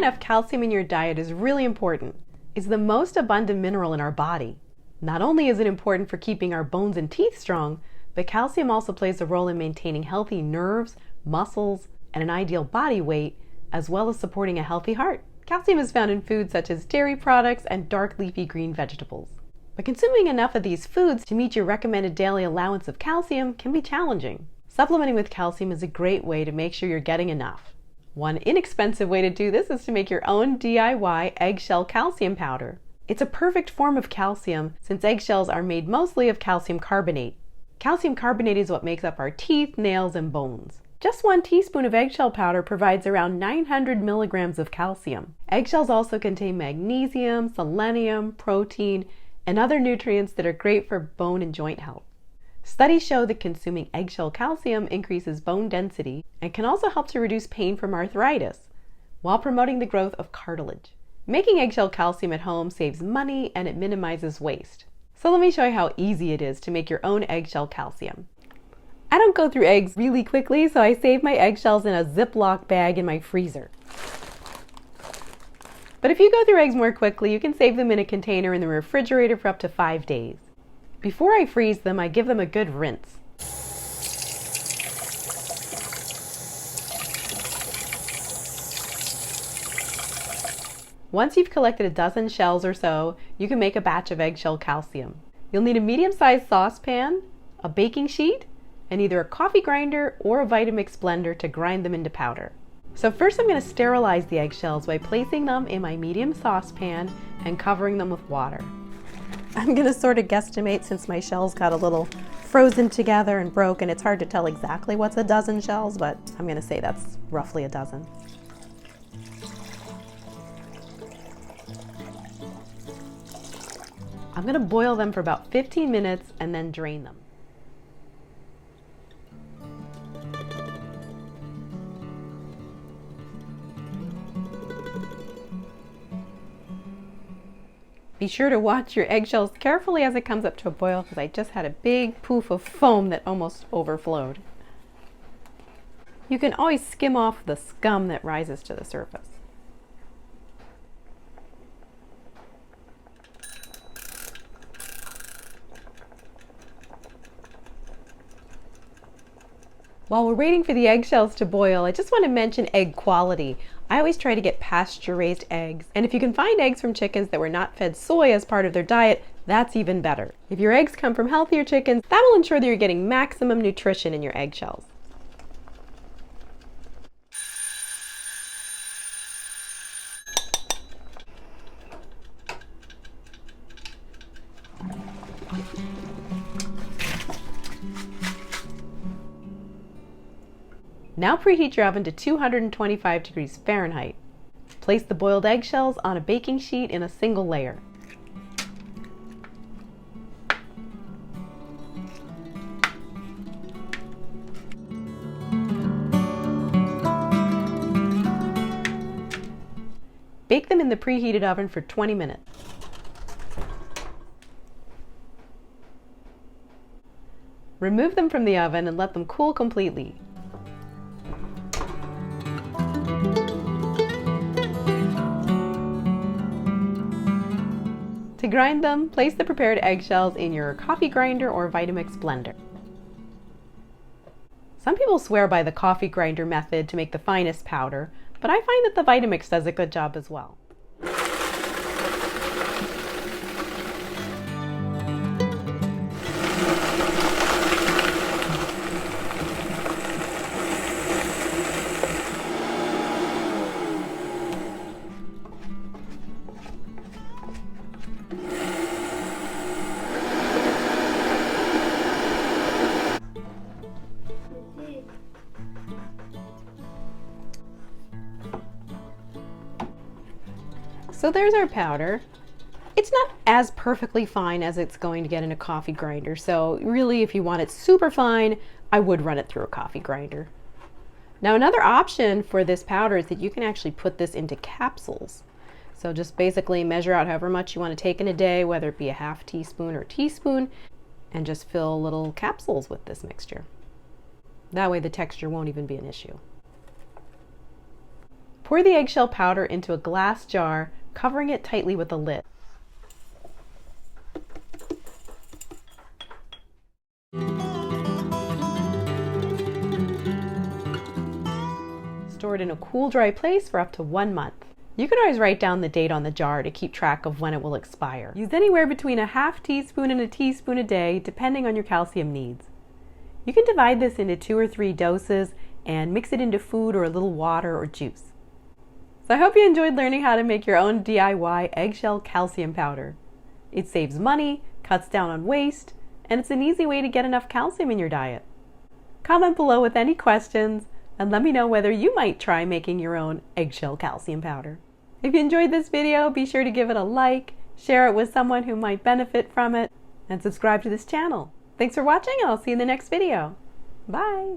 enough calcium in your diet is really important. It's the most abundant mineral in our body. Not only is it important for keeping our bones and teeth strong, but calcium also plays a role in maintaining healthy nerves, muscles, and an ideal body weight, as well as supporting a healthy heart. Calcium is found in foods such as dairy products and dark leafy green vegetables. But consuming enough of these foods to meet your recommended daily allowance of calcium can be challenging. Supplementing with calcium is a great way to make sure you're getting enough. One inexpensive way to do this is to make your own DIY eggshell calcium powder. It's a perfect form of calcium since eggshells are made mostly of calcium carbonate. Calcium carbonate is what makes up our teeth, nails, and bones. Just 1 teaspoon of eggshell powder provides around 900 milligrams of calcium. Eggshells also contain magnesium, selenium, protein, and other nutrients that are great for bone and joint health. Studies show that consuming eggshell calcium increases bone density and can also help to reduce pain from arthritis, while promoting the growth of cartilage. Making eggshell calcium at home saves money and it minimizes waste. So let me show you how easy it is to make your own eggshell calcium. I don't go through eggs really quickly, so I save my eggshells in a Ziploc bag in my freezer. But if you go through eggs more quickly, you can save them in a container in the refrigerator for up to 5 days. Before I freeze them, I give them a good rinse. Once you've collected a dozen shells or so, you can make a batch of eggshell calcium. You'll need a medium-sized saucepan, a baking sheet, and either a coffee grinder or a Vitamix blender to grind them into powder. So first I'm going to sterilize the eggshells by placing them in my medium saucepan and covering them with water. I'm going to sort of guesstimate, since my shells got a little frozen together and broken. It's hard to tell exactly what's a dozen shells, but I'm going to say that's roughly a dozen. I'm going to boil them for about 15 minutes and then drain them. Be sure to watch your eggshells carefully as it comes up to a boil, because I just had a big poof of foam that almost overflowed. You can always skim off the scum that rises to the surface. While we're waiting for the eggshells to boil, I just want to mention egg quality. I always try to get pasture-raised eggs, and if you can find eggs from chickens that were not fed soy as part of their diet, that's even better. If your eggs come from healthier chickens, that will ensure that you're getting maximum nutrition in your eggshells. Now preheat your oven to 225 degrees Fahrenheit. Place the boiled eggshells on a baking sheet in a single layer. Bake them in the preheated oven for 20 minutes. Remove them from the oven and let them cool completely. To grind them, place the prepared eggshells in your coffee grinder or Vitamix blender. Some people swear by the coffee grinder method to make the finest powder, but I find that the Vitamix does a good job as well. So there's our powder. It's not as perfectly fine as it's going to get in a coffee grinder, so really if you want it super fine, I would run it through a coffee grinder. Now another option for this powder is that you can actually put this into capsules. So just basically measure out however much you want to take in a day, whether it be a half teaspoon or a teaspoon, and just fill little capsules with this mixture. That way the texture won't even be an issue. Pour the eggshell powder into a glass jar, covering it tightly with a lid. Store it in a cool, dry place for up to 1 month. You can always write down the date on the jar to keep track of when it will expire. Use anywhere between a half teaspoon and a teaspoon a day, depending on your calcium needs. You can divide this into 2 or 3 doses and mix it into food or a little water or juice. So I hope you enjoyed learning how to make your own DIY eggshell calcium powder. It saves money, cuts down on waste, and it's an easy way to get enough calcium in your diet. Comment below with any questions and let me know whether you might try making your own eggshell calcium powder. If you enjoyed this video, be sure to give it a like, share it with someone who might benefit from it, and subscribe to this channel. Thanks for watching, and I'll see you in the next video. Bye!